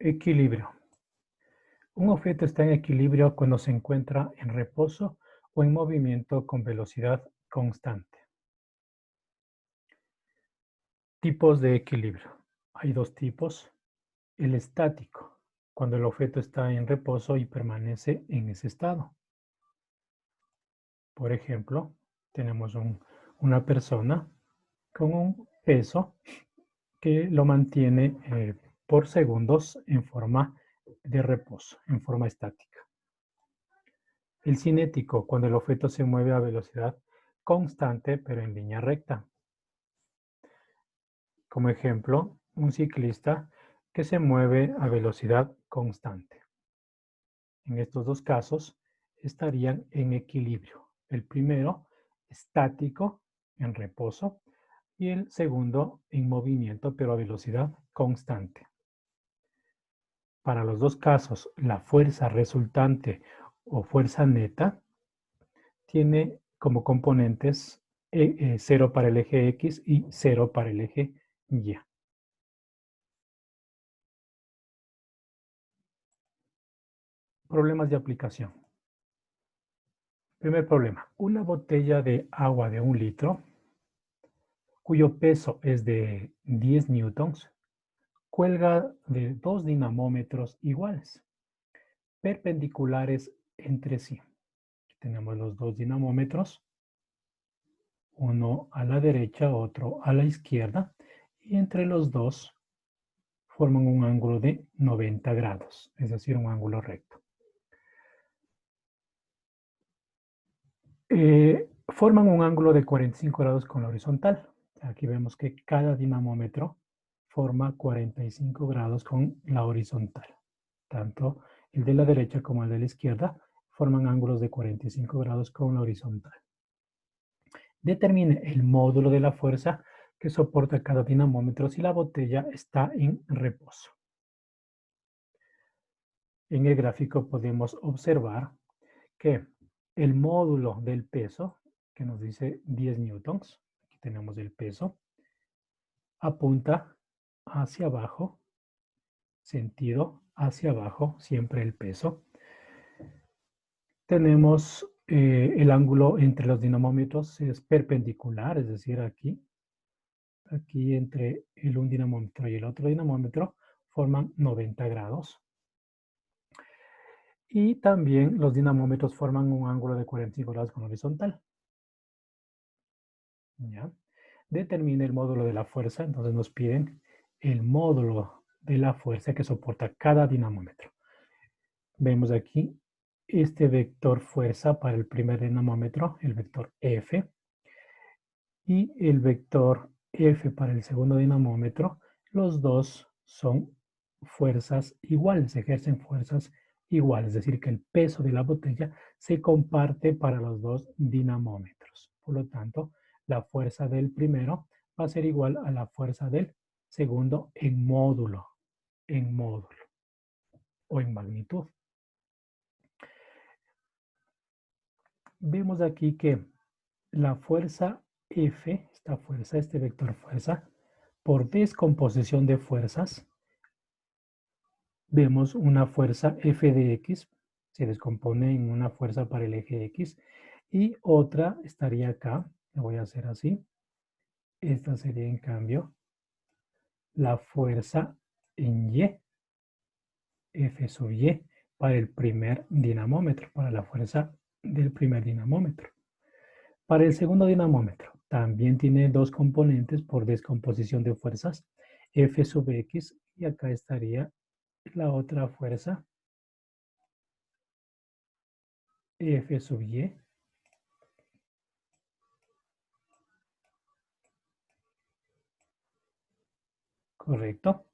Equilibrio. Un objeto está en equilibrio cuando se encuentra en reposo o en movimiento con velocidad constante. Tipos de equilibrio. Hay dos tipos. El estático, cuando el objeto está en reposo y permanece en ese estado. Por ejemplo, tenemos una persona con un peso que lo mantiene por segundos en forma de reposo, en forma estática. El cinético, cuando el objeto se mueve a velocidad constante pero en línea recta. Como ejemplo, un ciclista que se mueve a velocidad constante. En estos dos casos estarían en equilibrio. El primero, estático, en reposo, y el segundo, en movimiento pero a velocidad constante. Para los dos casos, la fuerza resultante o fuerza neta tiene como componentes 0 para el eje X y 0 para el eje Y. Problemas de aplicación. Primer problema, una botella de agua de 1 litro, cuyo peso es de 10 newtons, cuelga de 2 dinamómetros iguales, perpendiculares entre sí. Aquí tenemos los dos dinamómetros, uno a la derecha, otro a la izquierda, y entre los dos forman un ángulo de 90 grados, es decir, un ángulo recto. Forman un ángulo de 45 grados con la horizontal. Aquí vemos que cada dinamómetro forma 45 grados con la horizontal. Tanto el de la derecha como el de la izquierda forman ángulos de 45 grados con la horizontal. Determine el módulo de la fuerza que soporta cada dinamómetro si la botella está en reposo. En el gráfico podemos observar que el módulo del peso, que nos dice 10 newtons, aquí tenemos el peso, apunta hacia abajo, sentido hacia abajo, siempre el peso. Tenemos el ángulo entre los dinamómetros es perpendicular, es decir, aquí entre un dinamómetro y el otro dinamómetro forman 90 grados. Y también los dinamómetros forman un ángulo de 45 grados con horizontal. ¿Ya? Determine el módulo de la fuerza, entonces nos piden el módulo de la fuerza que soporta cada dinamómetro. Vemos aquí este vector fuerza para el primer dinamómetro, el vector F, y el vector F para el segundo dinamómetro. Los dos son fuerzas iguales, ejercen fuerzas iguales, es decir, que el peso de la botella se comparte para los dos dinamómetros. Por lo tanto, la fuerza del primero va a ser igual a la fuerza del segundo en módulo o en magnitud. Vemos aquí que la fuerza F, esta fuerza, este vector fuerza, por descomposición de fuerzas, vemos una fuerza F de X, se descompone en una fuerza para el eje X, y otra estaría acá, lo voy a hacer así. Esta sería en cambio la fuerza en Y, F sub Y, para el primer dinamómetro, para la fuerza del primer dinamómetro. Para el segundo dinamómetro, también tiene dos componentes por descomposición de fuerzas, F sub X, y acá estaría la otra fuerza, F sub Y. Correcto.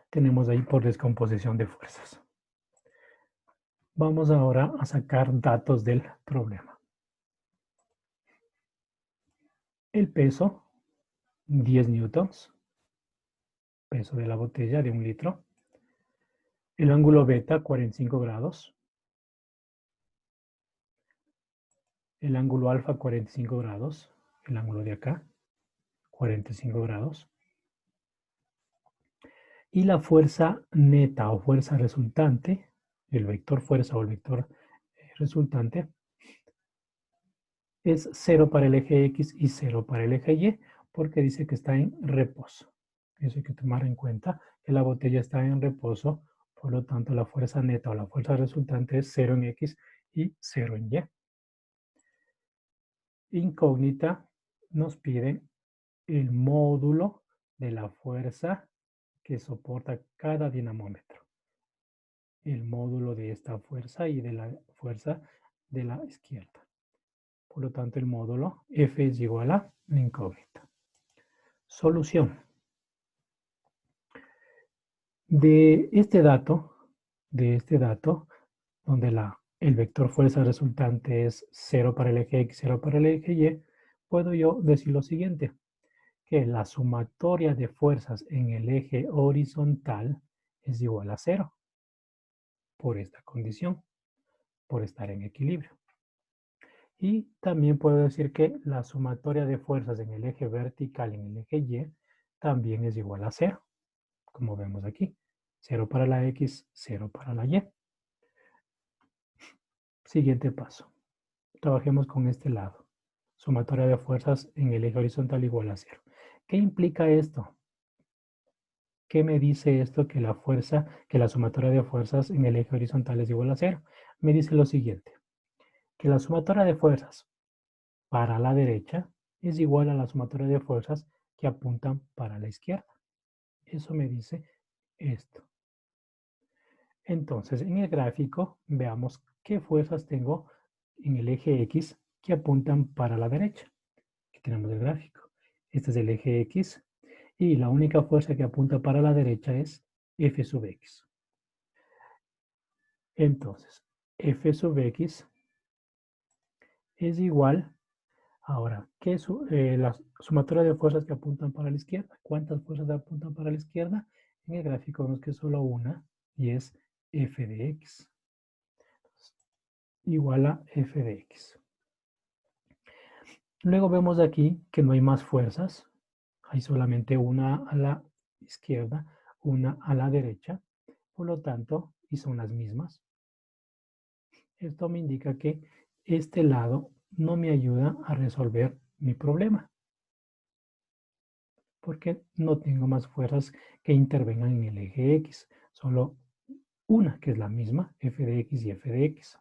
Tenemos ahí por descomposición de fuerzas. Vamos ahora a sacar datos del problema. El peso, 10 newtons, peso de la botella de 1 litro. El ángulo beta, 45 grados. El ángulo alfa, 45 grados. El ángulo de acá, 45 grados. Y la fuerza neta o fuerza resultante, el vector fuerza o el vector resultante, es 0 para el eje X y 0 para el eje Y, porque dice que está en reposo. Eso hay que tomar en cuenta, que la botella está en reposo, por lo tanto la fuerza neta o la fuerza resultante es 0 en X y 0 en Y. Incógnita nos pide el módulo de la fuerza que soporta cada dinamómetro. El módulo de esta fuerza y de la fuerza de la izquierda. Por lo tanto, el módulo F es igual a la incógnita. Solución. De este dato, donde el vector fuerza resultante es 0 para el eje X, 0 para el eje Y, puedo yo decir lo siguiente, que la sumatoria de fuerzas en el eje horizontal es igual a 0, por esta condición, por estar en equilibrio. Y también puedo decir que la sumatoria de fuerzas en el eje vertical, en el eje Y, también es igual a 0, como vemos aquí. 0 para la X, 0 para la Y. Siguiente paso. Trabajemos con este lado. Sumatoria de fuerzas en el eje horizontal igual a 0. ¿Qué implica esto? ¿Qué me dice esto que la sumatoria de fuerzas en el eje horizontal es igual a 0? Me dice lo siguiente, que la sumatoria de fuerzas para la derecha es igual a la sumatoria de fuerzas que apuntan para la izquierda. Eso me dice esto. Entonces, en el gráfico, veamos qué fuerzas tengo en el eje X que apuntan para la derecha. Aquí tenemos el gráfico. Este es el eje X y la única fuerza que apunta para la derecha es F sub X. Entonces, F sub X es igual, ahora, ¿qué es la sumatoria de fuerzas que apuntan para la izquierda? ¿Cuántas fuerzas apuntan para la izquierda? En el gráfico vemos que es solo una y es F de X. Igual a F de X. Luego vemos aquí que no hay más fuerzas. Hay solamente una a la izquierda, una a la derecha. Por lo tanto, y son las mismas. Esto me indica que este lado no me ayuda a resolver mi problema. Porque no tengo más fuerzas que intervengan en el eje X. Solo una que es la misma, F de X y F de X.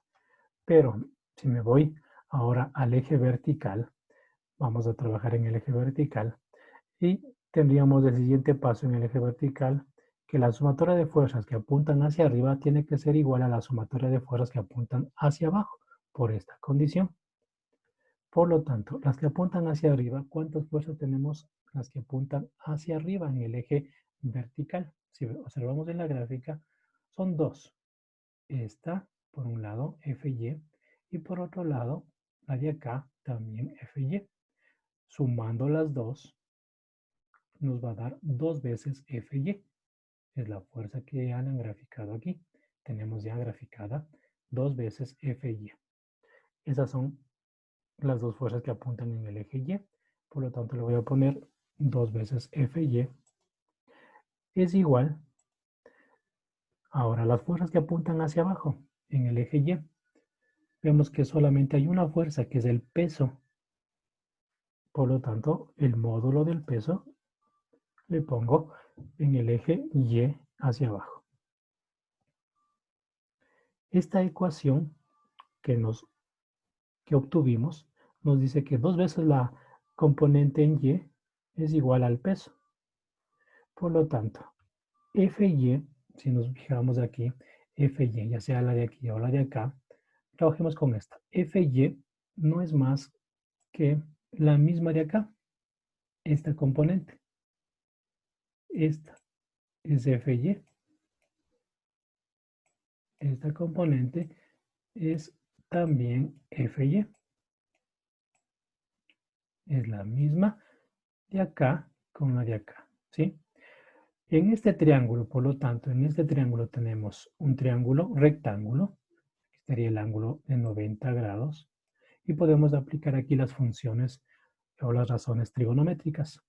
Pero si me voy ahora al eje vertical, vamos a trabajar en el eje vertical y tendríamos el siguiente paso en el eje vertical, que la sumatoria de fuerzas que apuntan hacia arriba tiene que ser igual a la sumatoria de fuerzas que apuntan hacia abajo, por esta condición. Por lo tanto, las que apuntan hacia arriba, ¿cuántas fuerzas tenemos? Las que apuntan hacia arriba en el eje vertical. Si observamos en la gráfica, son dos. Esta, por un lado, FY, y por otro lado, la de acá, también FY. Sumando las dos, nos va a dar 2 veces FY. Es la fuerza que ya han graficado aquí. Tenemos ya graficada 2 veces FY. Esas son las dos fuerzas que apuntan en el eje Y. Por lo tanto, le voy a poner 2 veces FY. Es igual. Ahora, las fuerzas que apuntan hacia abajo en el eje Y. Vemos que solamente hay una fuerza, que es el peso. Por lo tanto, el módulo del peso le pongo en el eje Y hacia abajo. Esta ecuación que obtuvimos nos dice que 2 veces la componente en Y es igual al peso. Por lo tanto, FY, si nos fijamos aquí, FY, ya sea la de aquí o la de acá, trabajemos con esta. FY no es más que la misma de acá, esta componente. Esta es FY. Esta componente es también FY. Es la misma de acá con la de acá, ¿sí? En este triángulo, por lo tanto, en este triángulo tenemos un triángulo rectángulo, que sería el ángulo de 90 grados, y podemos aplicar aquí las funciones o las razones trigonométricas.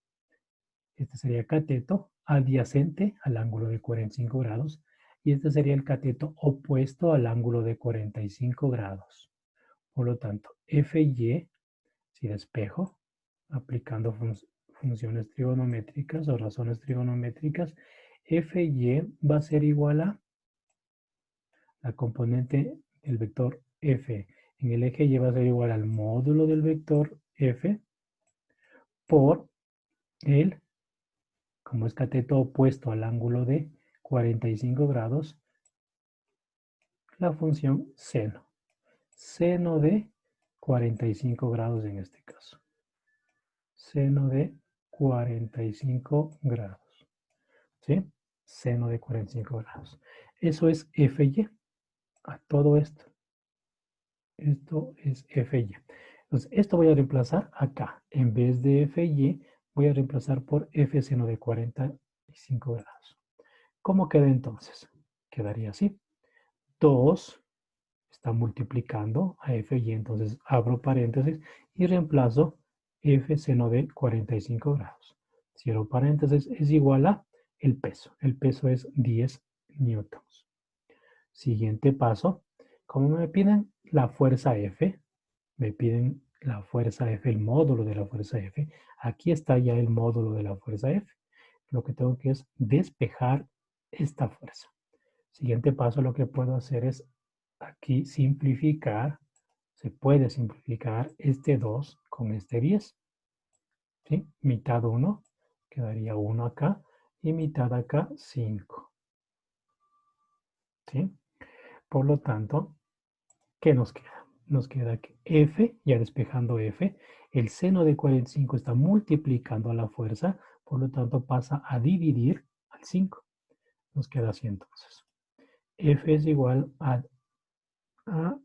Este sería cateto adyacente al ángulo de 45 grados y este sería el cateto opuesto al ángulo de 45 grados. Por lo tanto, FY, si despejo, aplicando funciones trigonométricas o razones trigonométricas, FY va a ser igual a la componente del vector F en el eje Y va a ser igual al módulo del vector F por el, como es cateto opuesto al ángulo de 45 grados, la función seno. Seno de 45 grados en este caso. Seno de 45 grados. ¿Sí? Seno de 45 grados. Eso es FY. A todo esto. Esto es FY. Entonces, esto voy a reemplazar acá. En vez de FY, voy a reemplazar por F seno de 45 grados. ¿Cómo queda entonces? Quedaría así. 2 está multiplicando a FY, entonces abro paréntesis y reemplazo F seno de 45 grados. Cierro paréntesis, es igual a el peso. El peso es 10 newtons. Siguiente paso, como me piden la fuerza F, me piden la fuerza F, el módulo de la fuerza F. Aquí está ya el módulo de la fuerza F. Lo que tengo que es despejar esta fuerza. Siguiente paso, lo que puedo hacer es aquí simplificar. Se puede simplificar este 2 con este 10. ¿Sí? Mitad 1, quedaría 1 acá. Y mitad acá, 5. ¿Sí? Por lo tanto, ¿qué nos queda? Nos queda que F, ya despejando F, el seno de 45 está multiplicando a la fuerza, por lo tanto pasa a dividir al 5. Nos queda así entonces. F es igual a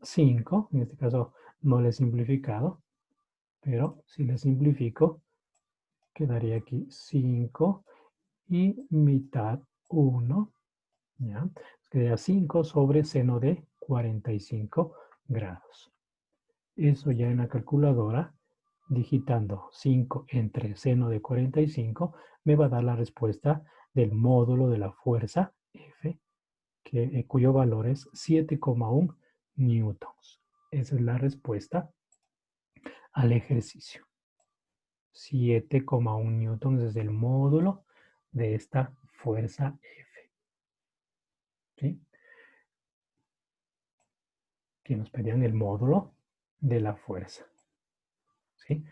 5, en este caso no le he simplificado, pero si le simplifico, quedaría aquí 5 y mitad 1, ¿ya? Quedaría 5 sobre seno de 45 grados. Eso ya en la calculadora, digitando 5 entre seno de 45, me va a dar la respuesta del módulo de la fuerza F, cuyo valor es 7,1 newtons. Esa es la respuesta al ejercicio. 7,1 newtons es el módulo de esta fuerza F. ¿Sí? Que nos pedían el módulo de la fuerza. ¿Sí?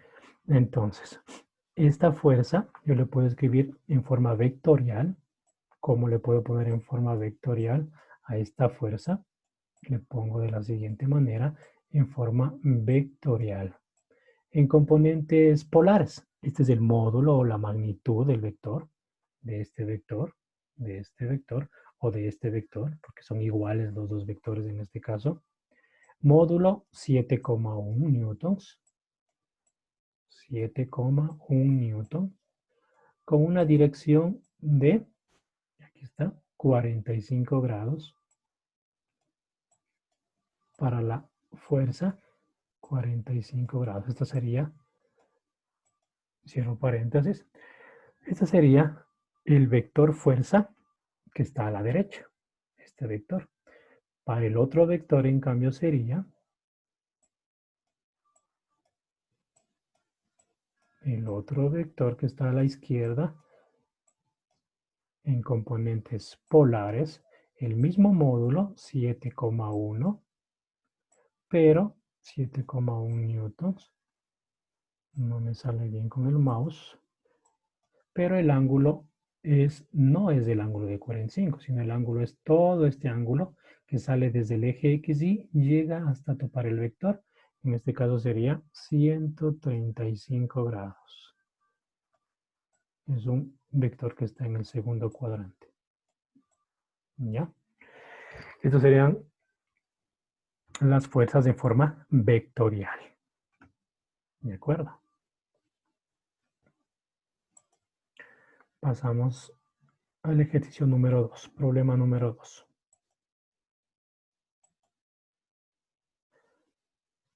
Entonces, esta fuerza yo le puedo escribir en forma vectorial. ¿Cómo le puedo poner en forma vectorial a esta fuerza? Le pongo de la siguiente manera, en forma vectorial. En componentes polares. Este es el módulo o la magnitud del vector, de este vector, de este vector o de este vector, porque son iguales los dos vectores en este caso. Módulo 7,1 newtons. 7,1 newton con una dirección de, aquí está, 45 grados para la fuerza, 45 grados. Esta sería, cierro paréntesis, este sería el vector fuerza que está a la derecha, este vector. Para el otro vector, en cambio, sería el otro vector que está a la izquierda en componentes polares, el mismo módulo, 7,1, pero 7,1 newtons. No me sale bien con el mouse. Pero el ángulo no es el ángulo de 45, sino el ángulo es todo este ángulo que sale desde el eje XY, llega hasta topar el vector. En este caso sería 135 grados. Es un vector que está en el segundo cuadrante. ¿Ya? Estas serían las fuerzas de forma vectorial. ¿De acuerdo? Pasamos al ejercicio número 2, problema número 2.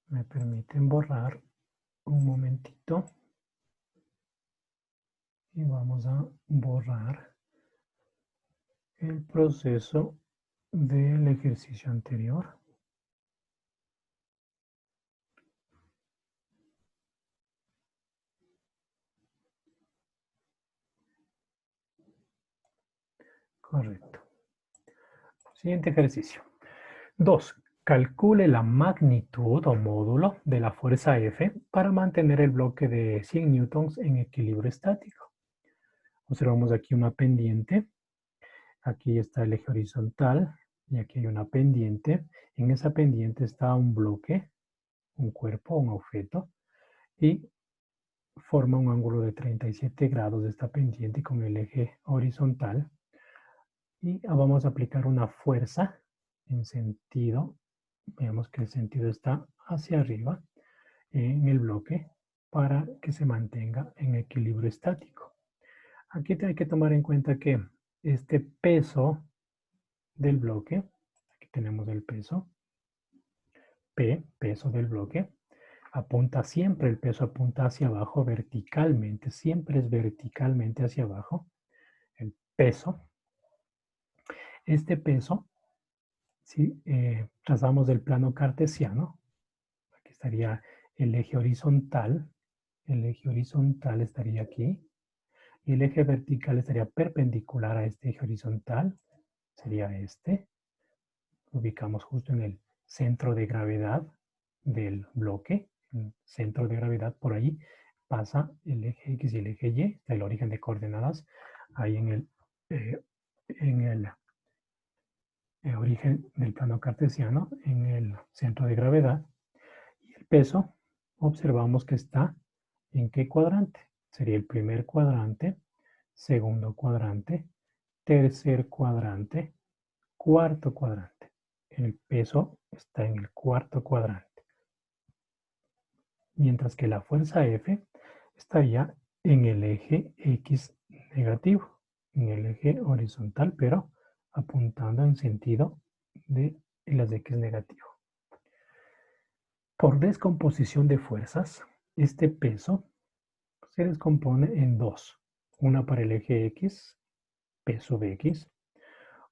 Me permiten borrar un momentito. Y vamos a borrar el proceso del ejercicio anterior. Correcto. Siguiente ejercicio. 2. Calcule la magnitud o módulo de la fuerza F para mantener el bloque de 100 newtons en equilibrio estático. Observamos aquí una pendiente. Aquí está el eje horizontal y aquí hay una pendiente. En esa pendiente está un bloque, un cuerpo, un objeto y forma un ángulo de 37 grados de esta pendiente con el eje horizontal. Y vamos a aplicar una fuerza en sentido, veamos que el sentido está hacia arriba en el bloque para que se mantenga en equilibrio estático. Aquí hay que tomar en cuenta que este peso del bloque, aquí tenemos el peso, P, peso del bloque, apunta siempre, el peso apunta hacia abajo verticalmente, siempre es verticalmente hacia abajo, el peso. Este peso, si trazamos del plano cartesiano, aquí estaría el eje horizontal estaría aquí, y el eje vertical estaría perpendicular a este eje horizontal, sería este. Ubicamos justo en el centro de gravedad del bloque, el centro de gravedad por ahí pasa el eje X y el eje Y, está el origen de coordenadas ahí eh, en el origen del plano cartesiano, en el centro de gravedad. Y el peso, observamos que está en qué cuadrante. Sería el primer cuadrante, segundo cuadrante, tercer cuadrante, cuarto cuadrante. El peso está en el cuarto cuadrante. Mientras que la fuerza F estaría en el eje X negativo, en el eje horizontal, pero apuntando en sentido de las X negativo. Por descomposición de fuerzas, este peso se descompone en dos. Una para el eje X, peso Bx,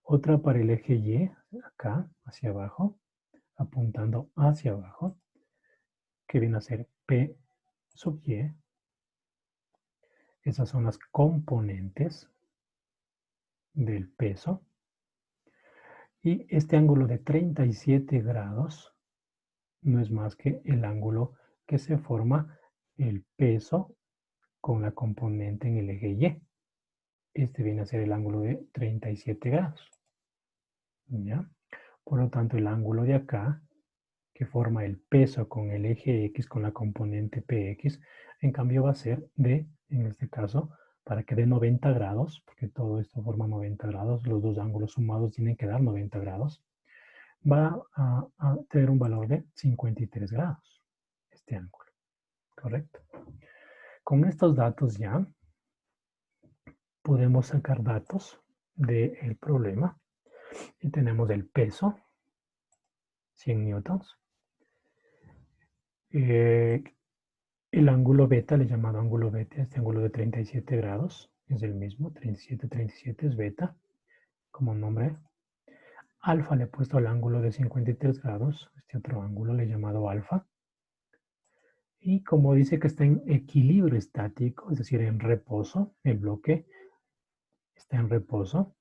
otra para el eje Y, acá, hacia abajo, apuntando hacia abajo, que viene a ser P sub Y. Esas son las componentes del peso. Y este ángulo de 37 grados no es más que el ángulo que se forma el peso con la componente en el eje Y. Este viene a ser el ángulo de 37 grados. ¿Ya? Por lo tanto, el ángulo de acá, que forma el peso con el eje X con la componente PX, en cambio va a ser de, en este caso, para que dé 90 grados, porque todo esto forma 90 grados, los dos ángulos sumados tienen que dar 90 grados, va a tener un valor de 53 grados, este ángulo, ¿correcto? Con estos datos ya podemos sacar datos del problema y tenemos el peso, 100 newtons, el ángulo beta, le llamado ángulo beta, este ángulo de 37 grados, es el mismo, 37, 37 es beta, como nombre. Alfa le he puesto al ángulo de 53 grados, este otro ángulo le he llamado alfa. Y como dice que está en equilibrio estático, es decir, en reposo, el bloque está en reposo.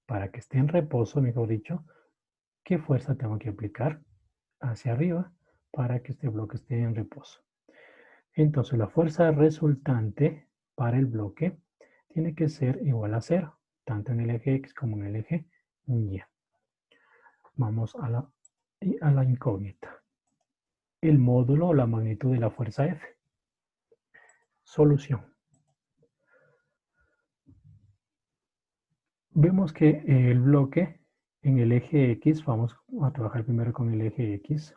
Para que esté en reposo, mejor dicho, ¿qué fuerza tengo que aplicar hacia arriba para que este bloque esté en reposo? Entonces la fuerza resultante para el bloque tiene que ser igual a 0, tanto en el eje X como en el eje Y. Vamos a la incógnita. El módulo o la magnitud de la fuerza F. Solución. Vemos que el bloque en el eje X, vamos a trabajar primero con el eje X.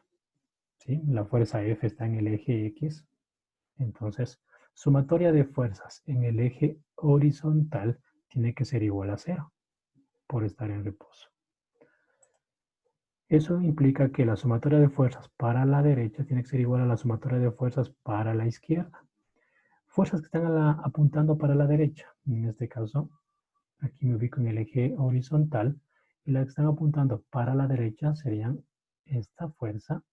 ¿Sí? La fuerza F está en el eje X. Entonces, sumatoria de fuerzas en el eje horizontal tiene que ser igual a 0 por estar en reposo. Eso implica que la sumatoria de fuerzas para la derecha tiene que ser igual a la sumatoria de fuerzas para la izquierda. Fuerzas que están apuntando para la derecha. En este caso, Aquí me ubico en el eje horizontal y las que están apuntando para la derecha serían esta fuerza,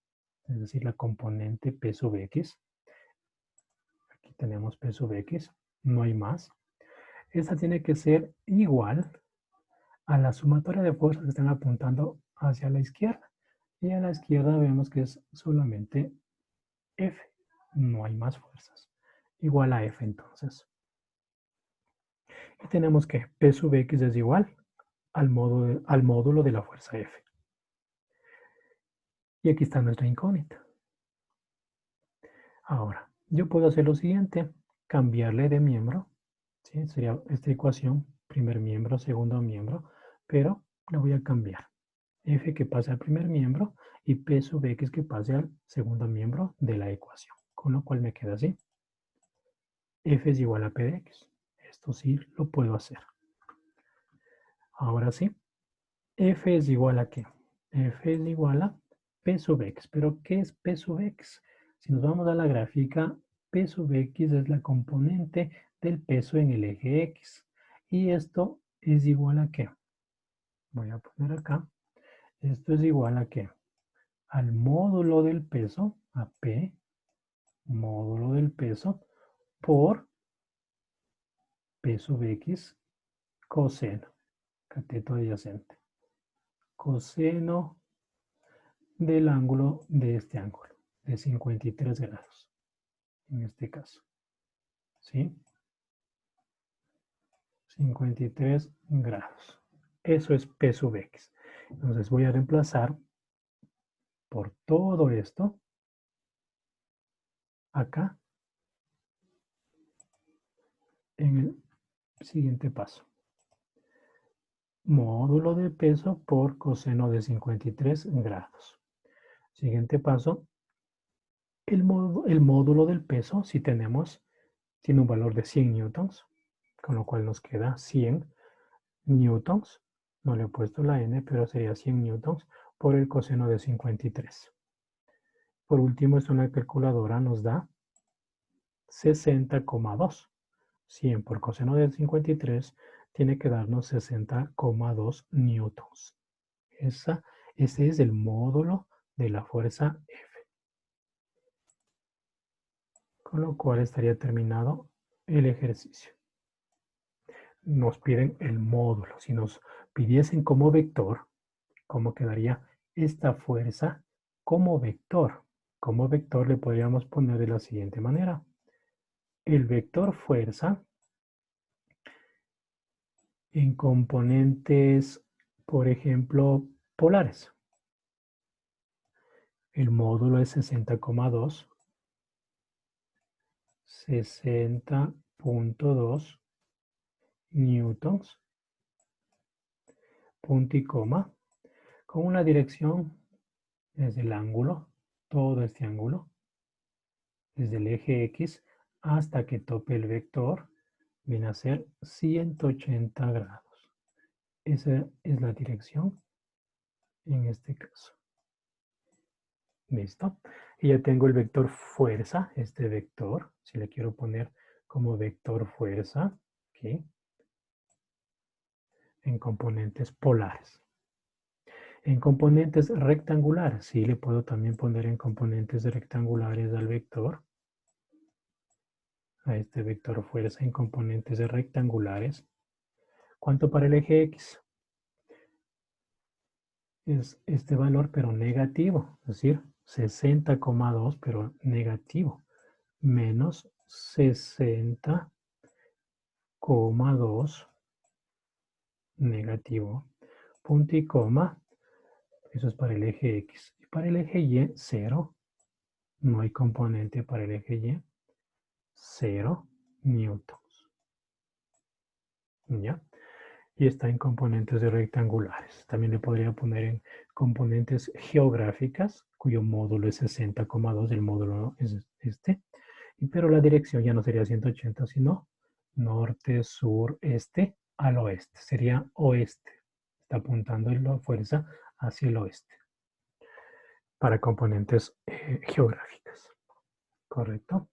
es decir, la componente P sub X. Aquí tenemos P sub X, no hay más. Esta tiene que ser igual a la sumatoria de fuerzas que están apuntando hacia la izquierda. Y a la izquierda vemos que es solamente F, no hay más fuerzas. Igual a F entonces. Y tenemos que P sub X es igual al módulo de la fuerza F. Y aquí está nuestra incógnita. Ahora, yo puedo hacer lo siguiente, cambiarle de miembro, ¿sí? Sería esta ecuación, primer miembro, segundo miembro, pero la voy a cambiar. F que pase al primer miembro y P sub X que pase al segundo miembro de la ecuación. Con lo cual me queda así. F es igual a P de X. Esto sí lo puedo hacer. Ahora sí, F es igual a ¿qué? F es igual a P sub X. ¿Pero qué es P sub X? Si nos vamos a la gráfica, P sub X es la componente del peso en el eje X. Y esto es igual a ¿qué? Voy a poner acá. Esto es igual a ¿qué? Al módulo del peso, a P, módulo del peso, por P sub X coseno, cateto adyacente. Coseno del ángulo de este ángulo, de 53 grados, en este caso. ¿Sí? 53 grados. Eso es P sub X. Entonces voy a reemplazar por todo esto acá en el siguiente paso. Módulo de peso por coseno de 53 grados. Siguiente paso, el módulo del peso, si tenemos, tiene un valor de 100 newtons, con lo cual nos queda 100 newtons. No le he puesto la n, pero sería 100 newtons por el coseno de 53. Por último, esto en la calculadora nos da 60,2. 100 por coseno de 53 tiene que darnos 60,2 newtons. Ese es el módulo de la fuerza F. Con lo cual estaría terminado el ejercicio. Nos piden el módulo. Si nos pidiesen como vector, ¿cómo quedaría esta fuerza como vector? Como vector le podríamos poner de la siguiente manera. El vector fuerza en componentes, por ejemplo, polares. El módulo es 60,2. 60,2 newtons, punto y coma, con una dirección desde el ángulo, todo este ángulo, desde el eje X hasta que tope el vector, viene a ser 180 grados. Esa es la dirección en este caso. ¿Listo? Y ya tengo el vector fuerza, este vector, si le quiero poner como vector fuerza, aquí, en componentes polares. En componentes rectangulares, sí le puedo también poner en componentes rectangulares al vector. A este vector fuerza en componentes rectangulares. ¿Cuánto para el eje X? Es este valor, pero negativo, es decir, 60,2, pero negativo, menos 60,2 negativo, punto y coma, eso es para el eje X. Y para el eje Y, 0, no hay componente para el eje Y, 0 newtons. ¿Ya? Y está en componentes rectangulares. También le podría poner en componentes geográficas, cuyo módulo es 60,2, el módulo es este. Pero la dirección ya no sería 180, sino norte, sur, este, al oeste. Sería oeste. Está apuntando la fuerza hacia el oeste. Para componentes geográficas. ¿Correcto?